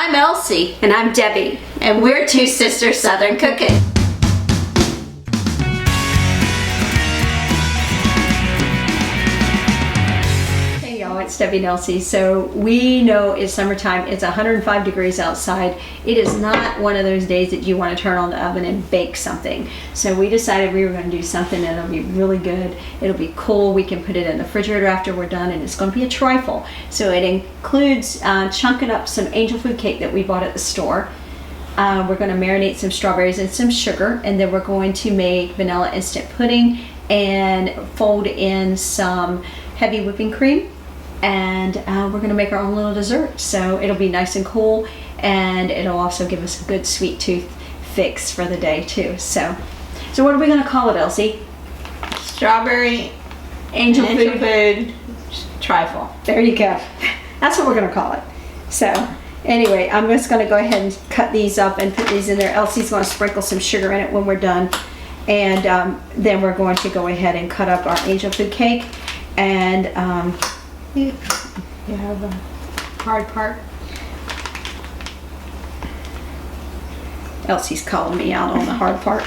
I'm Elsie. And I'm Debbie. And we're Two Sisters Southern Cooking. Hey y'all, it's Debbie and Elsie. So we know it's summertime. It's 105 degrees outside. It is not one of those days that you want to turn on the oven and bake something. So we decided we were going to do something that'll be really good. It'll be cool. We can put it in the refrigerator after we're done, and it's going to be a trifle. So it includes chunking up some angel food cake that we bought at the store. We're going to marinate some strawberries and some sugar, and then we're going to make vanilla instant pudding and fold in some heavy whipping cream, and we're going to make our own little dessert. So it'll be nice and cool, and it'll also give us a good sweet tooth fix for the day too. So what are we going to call it, Elsie? Strawberry Angel food trifle. There you go. That's what we're going to call it. So anyway, I'm just going to go ahead and cut these up and put these in there. Elsie's going to sprinkle some sugar in it when we're done. And then we're going to go ahead and cut up our angel food cake. And you have a hard part. Elsie's calling me out on the hard part.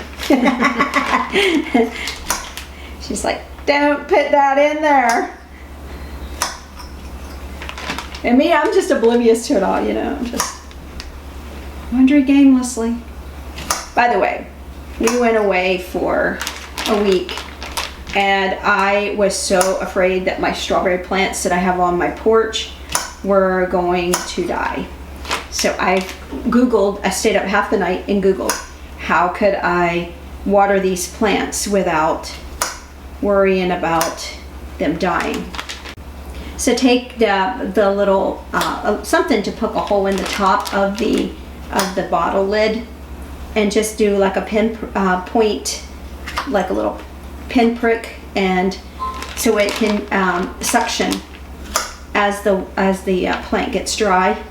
She's like, don't put that in there. And me, I'm just oblivious to it all, you know. I'm just wandering aimlessly. By the way, we went away for a week, and I was so afraid that my strawberry plants that I have on my porch were going to die. So I stayed up half the night and Googled how could I water these plants without worrying about them dying. So take the little something to poke a hole in the top of the bottle lid, and just do like a point, like a little pin prick, and so it can suction as the plant gets dry.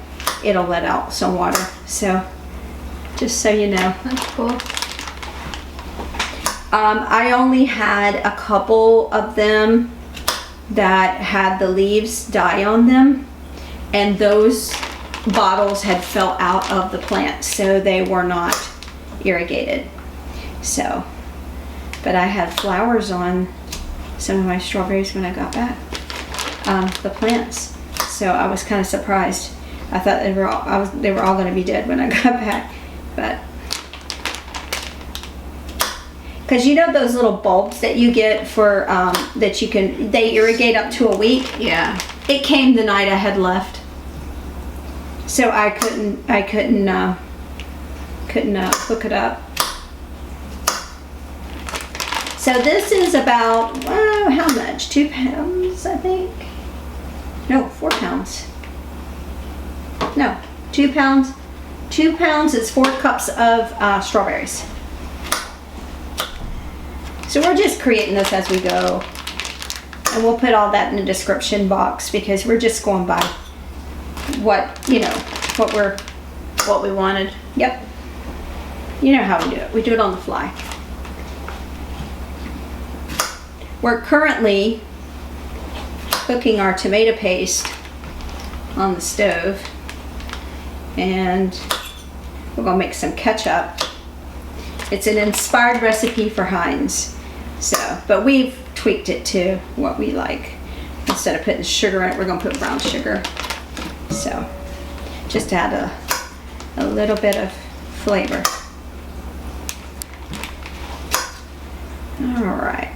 It'll let out some water. So just so you know. That's cool. I only had a couple of them that had the leaves die on them, and those bottles had fell out of the plant, so they were not irrigated. So, but I had flowers on some of my strawberries when I got back, the plants. So I was kind of surprised. I thought they were all going to be dead when I got back, but because you know those little bulbs that you get for they irrigate up to a week. Yeah. It came the night I had left, so I couldn't hook it up. So this is about how much? 2 pounds, I think. No, 4 pounds. No, 2 pounds. 2 pounds is 4 cups of strawberries. So we're just creating this as we go, and we'll put all that in the description box because we're just going by what we wanted. Yep. You know how we do it. We do it on the fly. We're currently cooking our tomato paste on the stove, and we're gonna make some ketchup. It's an inspired recipe for Heinz. So, but we've tweaked it to what we like. Instead of putting sugar in it, we're gonna put brown sugar. So, just add a little bit of flavor. All right.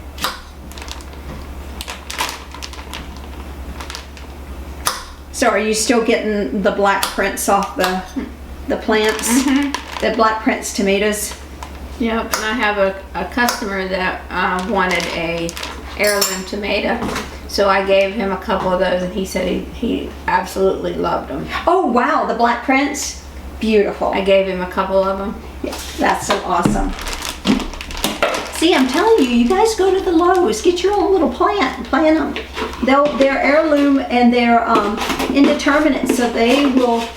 So, are you still getting the black prints off the plants? Mm-hmm. The black prints tomatoes? Yep, and I have a customer that wanted a heirloom tomato, so I gave him a couple of those, and he said he absolutely loved them. Oh wow, the black prints, beautiful. I gave him a couple of them. Yeah, that's so awesome. See, I'm telling you, you guys go to the Lowe's, get your own little plant them. They're heirloom and they're indeterminate, so they will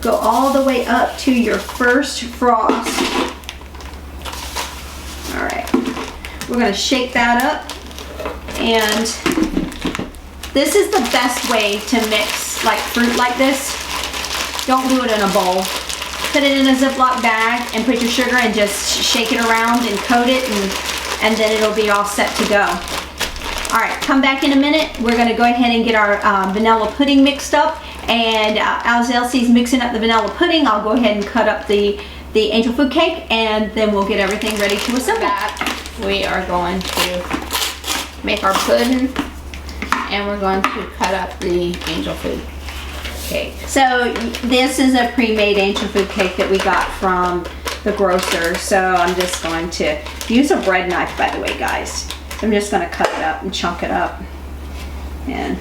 go all the way up to your first frost. All right, we're gonna shake that up, and this is the best way to mix like fruit like this, don't do it in a bowl. Put it in a Ziploc bag and put your sugar and just shake it around and coat it, and then it'll be all set to go. All right, come back in a minute. We're gonna go ahead and get our vanilla pudding mixed up, and as Elsie's mixing up the vanilla pudding, I'll go ahead and cut up the angel food cake, and then we'll get everything ready to assemble. We are going to make our pudding, and we're going to cut up the angel food cake. So this is a pre-made angel food cake that we got from the grocer. So I'm just going to use a bread knife, by the way, guys. So I'm just going to cut it up and chunk it up. And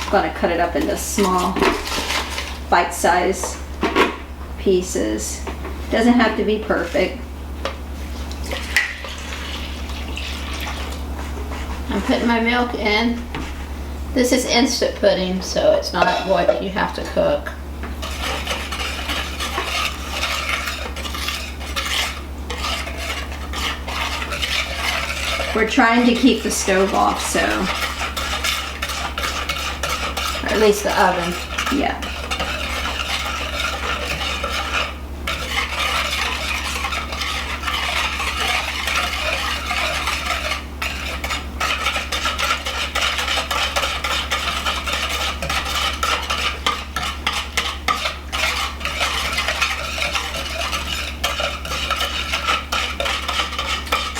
I'm going to cut it up into small bite-sized pieces. Doesn't have to be perfect. I'm putting my milk in. This is instant pudding, so it's not what you have to cook. We're trying to keep the stove off, so. Or at least the oven. Yeah.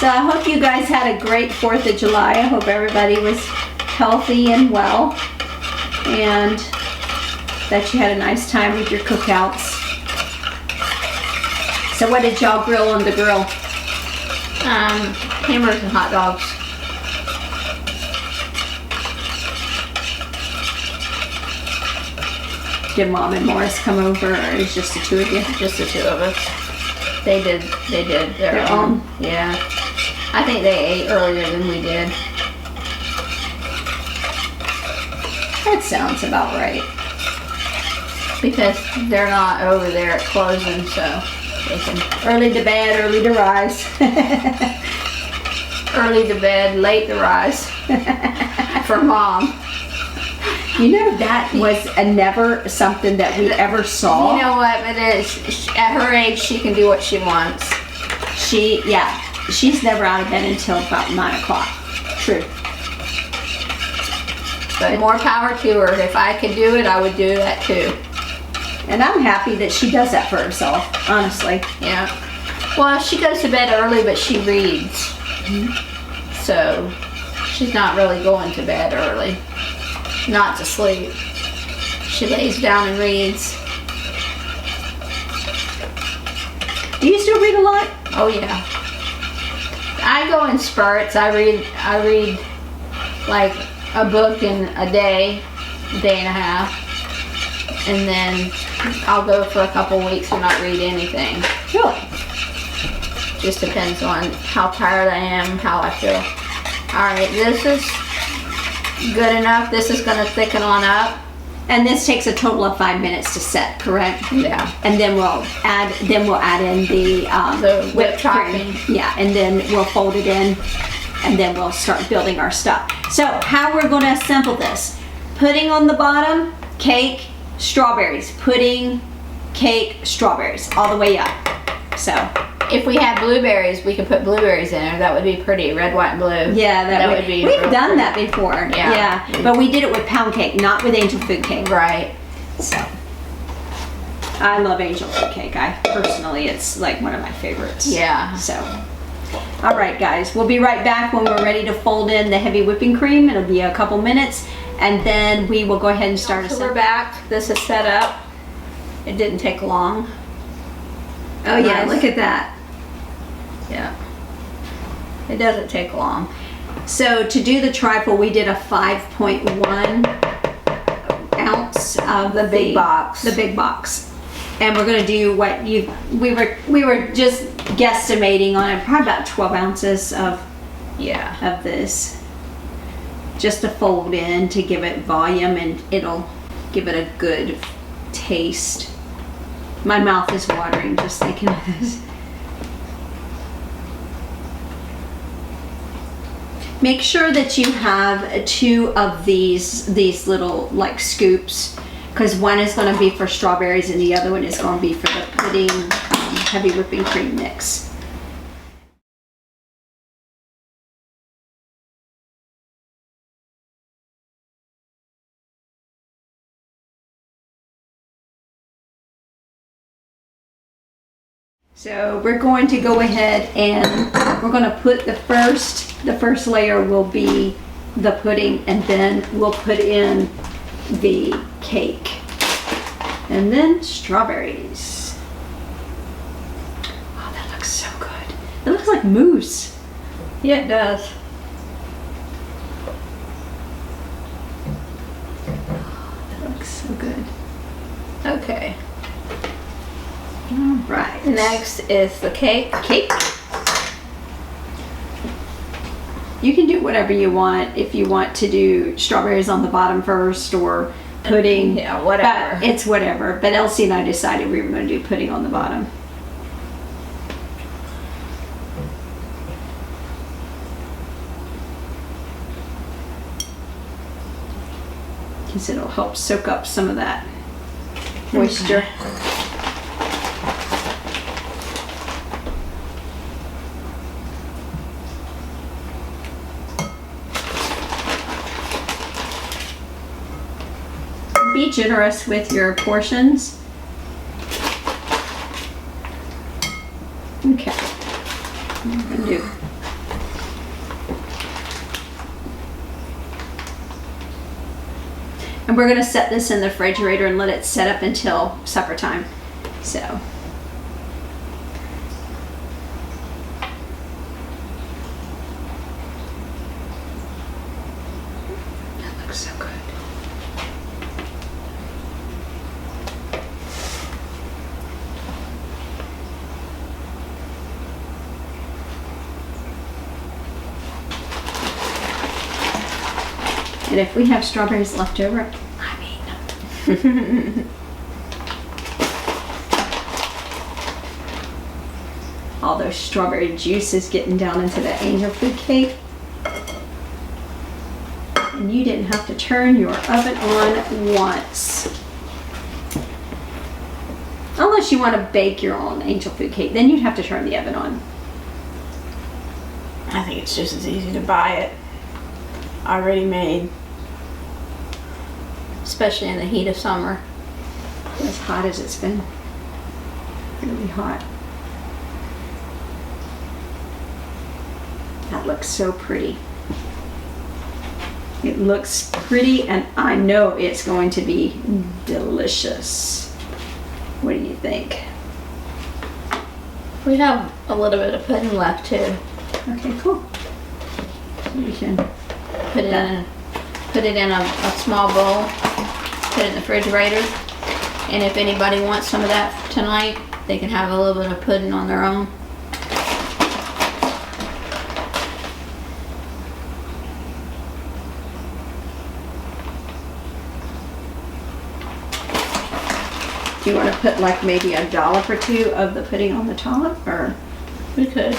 So I hope you guys had a great 4th of July. I hope everybody was healthy and well, and that you had a nice time with your cookouts. So what did y'all grill on the grill? Hamburgers and hot dogs. Did Mom and Morris come over, or is just the two of you? Just the two of us. They did their own. Yeah. I think they ate earlier than we did. That sounds about right. Because they're not over there at closing, so they can. Early to bed, early to rise. Early to bed, late to rise. For Mom. You know, that was never something that we ever saw. You know what it is? At her age, she can do what she wants. She's never out of bed until about 9 o'clock. True. But more power to her. If I could do it, I would do that too. And I'm happy that she does that for herself, honestly. Yeah. Well, she goes to bed early, but she reads. Mm-hmm. So she's not really going to bed early. Not to sleep. She lays down and reads. Do you still read a lot? Oh yeah. I go in spurts. I read like a book in a day and a half, and then I'll go for a couple weeks and not read anything. Really? Just depends on how tired I am, how I feel. All right, this is good enough. This is going to thicken on up. And this takes a total of 5 minutes to set, correct? Yeah. And then we'll add in the whipped topping. Yeah, and then we'll fold it in, and then we'll start building our stuff. So how we're going to assemble this: pudding on the bottom, cake, strawberries, pudding, cake, strawberries, all the way up. So if we had blueberries, we could put blueberries in there. That would be pretty, red, white, and blue. Yeah, that would be. We've done that before. Yeah. But we did it with pound cake, not with angel food cake. Right. So I love angel food cake. Personally, it's like one of my favorites. Yeah. So, all right, guys, we'll be right back when we're ready to fold in the heavy whipping cream. It'll be a couple minutes, and then we will go ahead and start. So we're back. This is set up. It didn't take long. Oh yeah, look at that. Yeah. It doesn't take long. So to do the trifle, we did a 5.1 ounce of the big box. The big box. And we're gonna do what we were just guesstimating on it, probably about 12 ounces of this. Just to fold in to give it volume, and it'll give it a good taste. My mouth is watering just thinking of this. Make sure that you have 2 of these little like scoops, because one is going to be for strawberries and the other one is going to be for the pudding heavy whipping cream mix. So we're going to go ahead and we're going to put the first layer will be the pudding, and then we'll put in the cake, and then strawberries. Oh, that looks so good. It looks like mousse. Yeah, it does. That looks so good. Okay. All right. Next is the cake. Cake. You can do whatever you want. If you want to do strawberries on the bottom first or pudding. Yeah, whatever. But it's whatever. But Elsie and I decided we were going to do pudding on the bottom. Because it'll help soak up some of that moisture. Okay. Be generous with your portions. Okay. What I'm gonna do. And we're gonna set this in the refrigerator and let it set up until supper time. So. That looks so good. And if we have strawberries left over, I mean, all those strawberry juices getting down into the angel food cake. And you didn't have to turn your oven on once. Unless you want to bake your own angel food cake, then you'd have to turn the oven on. I think it's just as easy to buy it already made. Especially in the heat of summer. As hot as it's been. Really hot. That looks so pretty. It looks pretty, and I know it's going to be delicious. What do you think? We have a little bit of pudding left too. Okay, cool. So we can Put it in a small bowl. Put it in the refrigerator. And if anybody wants some of that tonight, they can have a little bit of pudding on their own. Do you want to put like maybe a dollop or 2 of the pudding on the top, or? We could.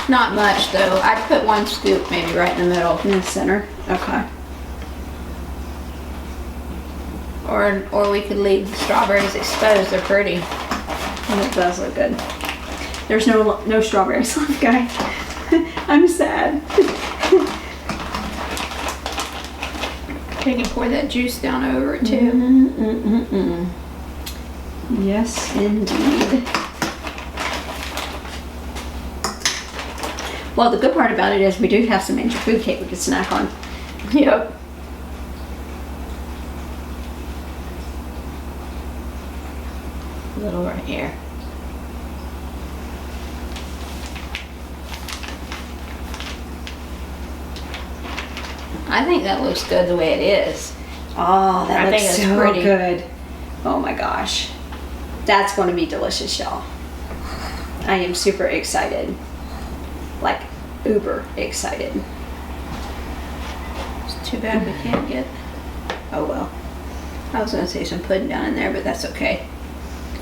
Not much though. I'd put 1 scoop maybe right in the middle. In the center? Okay. Or we could leave the strawberries exposed. They're pretty. And it does look good. There's no strawberries left, guys. I'm sad. You can pour that juice down over it too. Yes, indeed. Well, the good part about it is we do have some angel food cake we could snack on. Yep. A little right here. I think that looks good the way it is. Oh, that I looks think it's so pretty. good. Oh my gosh. That's going to be delicious, y'all. I am super excited. Like, uber excited. It's too bad we can't get, oh well. I was gonna say some pudding down in there, but that's okay.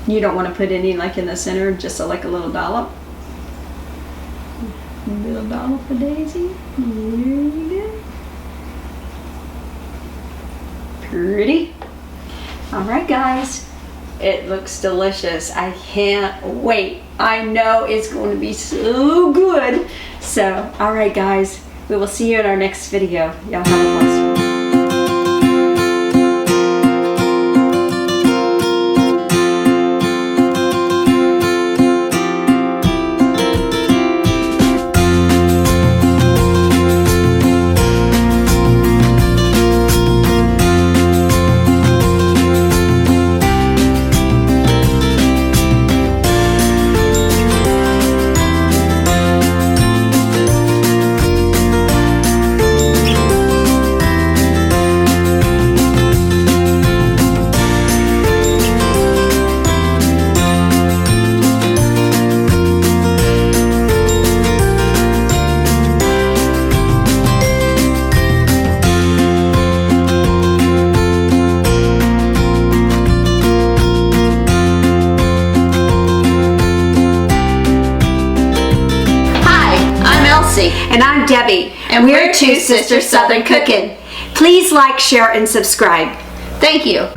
You don't want to put any like in the center, just like a little dollop? Little dollop of daisy. There you go. Pretty. Alright guys, it looks delicious. I can't wait. I know it's going to be so good. So, alright guys, we will see you in our next video. Y'all have a blessed one. And I'm Debbie, and we're Two Sisters Southern Cooking. Please like, share, and subscribe. Thank you.